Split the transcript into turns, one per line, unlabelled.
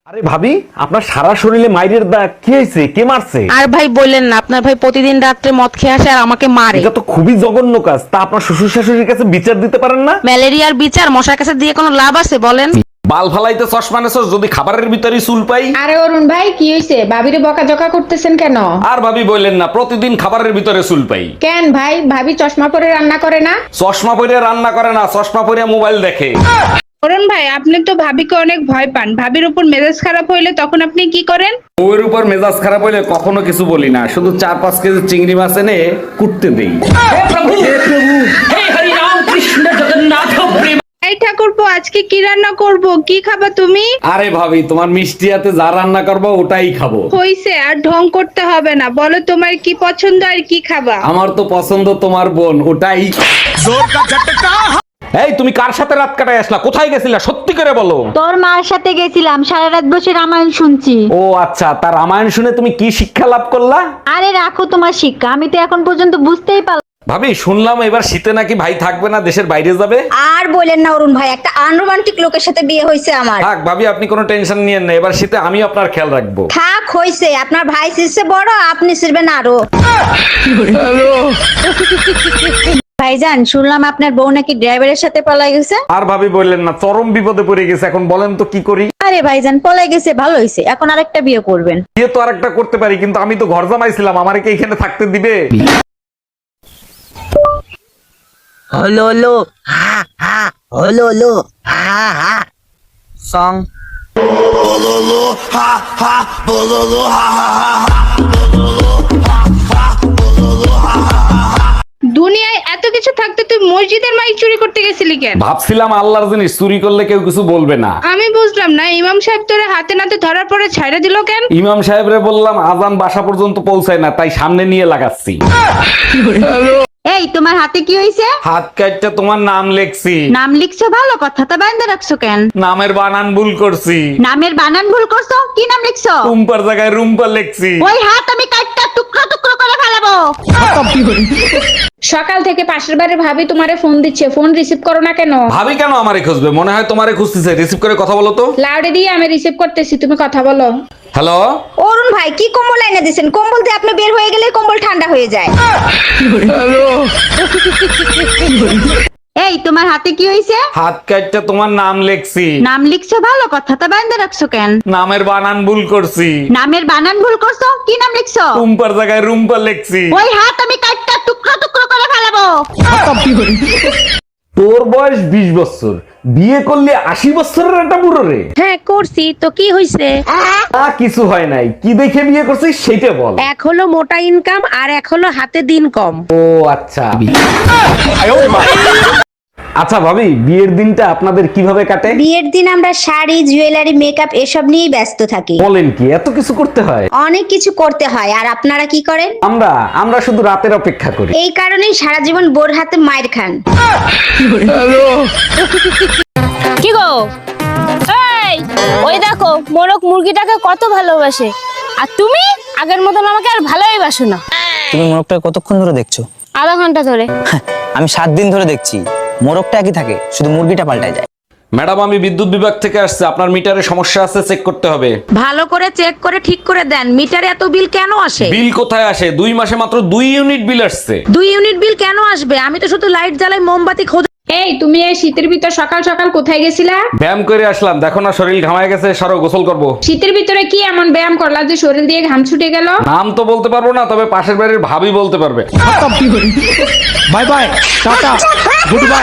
আরে ভাবি, আপনার সারা শরীরে মাইরের দাগ, কি হয়েছে? কে মারছে?
আর ভাই বললেন না, আপনার ভাই প্রতিদিন রাত্রে মদ খেয়ে আসে আর আমাকে মারে।
এটা তো খুবই জঘন্য কাজ। তা আপনার শ্বশুর শাশুড়ির কাছে বিচার দিতে পারেন না?
ম্যালেরিয়ার বিচার মশার কাছে দিয়ে কোনো লাভ আছে বলেন?
বাল ফালাইতে চশমা নেছস, যদি খাবারের ভিতরে চুল পাই।
আরে অরুণ ভাই, কি হইছে? ভাবিরে বকাঝকা করতেছেন কেন?
আর ভাবি বললেন না, প্রতিদিন খাবারের ভিতরে চুল পাই।
কেন ভাই, ভাবি চশমা পরে রান্না করে না?
চশমা পরে রান্না করে না, চশমা পরে মোবাইল দেখে।
অরুণ ভাই, আপনি তো ভাবিকে অনেক ভয় পান। ভাবির উপর মেজাজ খারাপ হইলে তখন আপনি কি করেন?
ওর উপর মেজাজ খারাপ হইলে কখনো কিছু বলি না, শুধু 4-5 কেজি চিংড়ি মাছ এনে কুটতে দেই।
এই ঠাকুরপো, আজকে কি রান্না করব? কি খাবা তুমি?
আরে ভাবি, তোমার মিষ্টি হাতে যা রান্না করবো ওটাই খাবো।
হইছে, আর ঢং করতে হবে না। বলো তোমার কি পছন্দ আর কি খাবা?
আমার তো পছন্দ তোমার বোন, ওটাই। এই, তুমি কার সাথে রাত কাটায় আসলা? কোথায় গেছিলা? সত্যি করে বলো।
তোর মার সাথে গেছিলাম, সারা রাত বসে রামায়ণ শুনছি।
ও আচ্ছা, তার রামায়ণ শুনে তুমি কি শিক্ষা লাভ করলা?
আরে রাখো তোমার শিক্ষা, আমি তো এখন পর্যন্ত বুঝতেই পারলাম।
ভাবি, শুনলাম এবার শীতে নাকি ভাই থাকবে না, দেশের বাইরে যাবে।
আর বলেন না অরুণ ভাই, একটা আনরোমান্টিক লোকের সাথে বিয়ে হয়েছে আমার।
থাক ভাবি, আপনি কোনো টেনশন নিয়েন না, এবার শীতে আমি আপনার খেয়াল রাখবো।
থাক হইছে, আপনার ভাই শিরছে বড়, আপনি শিরবেন আরো। ভাইজান, শুনলাম আপনার বউ নাকি ড্রাইভারের সাথে পলাই গেছে।
আর ভাবি বললেন না, চরম বিপদে পড়ে গেছে। এখন বলেন তো কি করি?
আরে ভাইজান, পলাই গেছে ভালো হয়েছে, এখন আরেকটা বিয়ে করবেন।
বিয়ে তো আরেকটা করতে পারি, কিন্তু আমি তো ঘর জামাইছিলাম, আমারে কি এখানে থাকতে দিবে?
হলো হলো হা হা হলো হলো হা হা সং
দুনিয়ায় এত কিছু থাকতে তুই মসজিদের মাইক চুরি করতে গেছিলি কেন?
ভাবছিলাম আল্লাহর জিনিস চুরি করলে কেউ কিছু বলবে না।
আমি বুঝলাম না, ইমাম সাহেব তোরে হাতে নাতে ধরার পরে ছাইড়া দিল কেন?
ইমাম সাহেবরে বললাম আজান বাসা পর্যন্ত পৌঁছায় না, তাই সামনে নিয়ে লাগাচ্ছি।
এই, তোমার হাতে কি হয়েছে?
হাত কাটটা তোমার নাম লেখছি।
নাম লিখছো, ভালো কথা, তা বাইন্দা রাখছো কেন?
নামের বানান ভুল করছি।
নামের বানান ভুল করছো? কি নাম লিখছো?
রুম্পার জায়গায় রুম্পা লেখছি।
ওই হাত আমি কাটটা টুকরো টুকরো করে ফেলাবো।
সকাল থেকে পাশের বাড়ির ভাবি তোমারে ফোন দিচ্ছে, ফোন রিসিভ করো না কেন?
ভাবি কেন আমারে খুঁজবে? মনে হয় তোমারে খুঁজতেছে। রিসিভ করে কথা বলো তো।
লাউডে দিয়ে আমি রিসিভ করতেছি, তুমি কথা বলো।
হ্যালো।
অরুণ ভাই, কি কম্বল এনে দিয়েছেন? কম্বল দিয়ে আপনি বের হয়ে গেলে কম্বল ঠান্ডা হয়ে যায়।
এই, তোমার হাতে কি হয়েছে?
হাত কাটটা তোমার নাম লেখছি।
নাম লিখছো, ভালো কথা, তা বাইন্দা রাখছো কেন?
নামের বানান ভুল করছি।
নামের বানান ভুল করছো? কি নাম লিখছো?
রুম্পার জায়গায় রুম্পা লেখছি।
ওই হাত আমি কাটটা টুকরো টুকরো করে ফেলাবো।
তোর বয়স 20 বছর, বিয়ে করলে 80 বছরের একটা বুড়ো রে।
হ্যাঁ করছি তো, কি হইছে?
কিছু হয় নাই। কি দেখে বিয়ে করছিস সেটা বল।
এক হলো মোটা ইনকাম আর এক হলো হাতে দিন কম।
ও আচ্ছা। আচ্ছা ভাবি, বিয়ের দিনটা আপনাদের কিভাবে কাটে?
বিয়ের দিন আমরা শাড়ি, জুয়েলারি, মেকআপ এসব নিয়েই ব্যস্ত থাকি।
বলেন কি, এত কিছু করতে হয়?
অনেক কিছু করতে হয়। আর আপনারা কি করেন?
আমরা শুধু রাতের অপেক্ষা করি।
এই কারণেই সারা জীবন বোর হাতে মাইর খান।
কি গো, এই ওই দেখো মোরক মুরগিটাকে কত ভালোবাসে, আর তুমি আগের মতন আমাকে আর ভালোই বাসো না।
তুমি মোরগটা কতক্ষণ ধরে দেখছো?
আধা ঘন্টা ধরে।
আমি 7 দিন ধরে দেখছি, মোরগটা একই থাকে, শুধু মুরগিটা পাল্টায় যায়।
ম্যাডাম, আমি বিদ্যুৎ বিভাগ থেকে আসছে, আপনার মিটারে সমস্যা আছে, চেক করতে হবে।
ভালো করে চেক করে ঠিক করে দেন। মিটারে এত বিল কেন আসে?
বিল কোথায় আসে? 2 মাসে মাত্র 2 ইউনিট বিল আসছে।
2 ইউনিট বিল কেন আসবে? আমি তো শুধু লাইট জ্বালাই, মোমবাতি খোঁজ।
এই, তুমি এই শীতের ভিতর সকাল সকাল কোথায় গেছিলা?
ব্যায়াম করে আসলাম, দেখো না শরীর ঘামায় গেছে, সরো গোসল করব।
শীতের ভিতরে কি এমন ব্যায়াম করলা যে শরীর দিয়ে ঘাম ছুটে গেল?
নাম তো বলতে পারবো না, তবে পাশের বাড়ির ভাবি বলতে পারবে।
Bye bye, tata, good bye.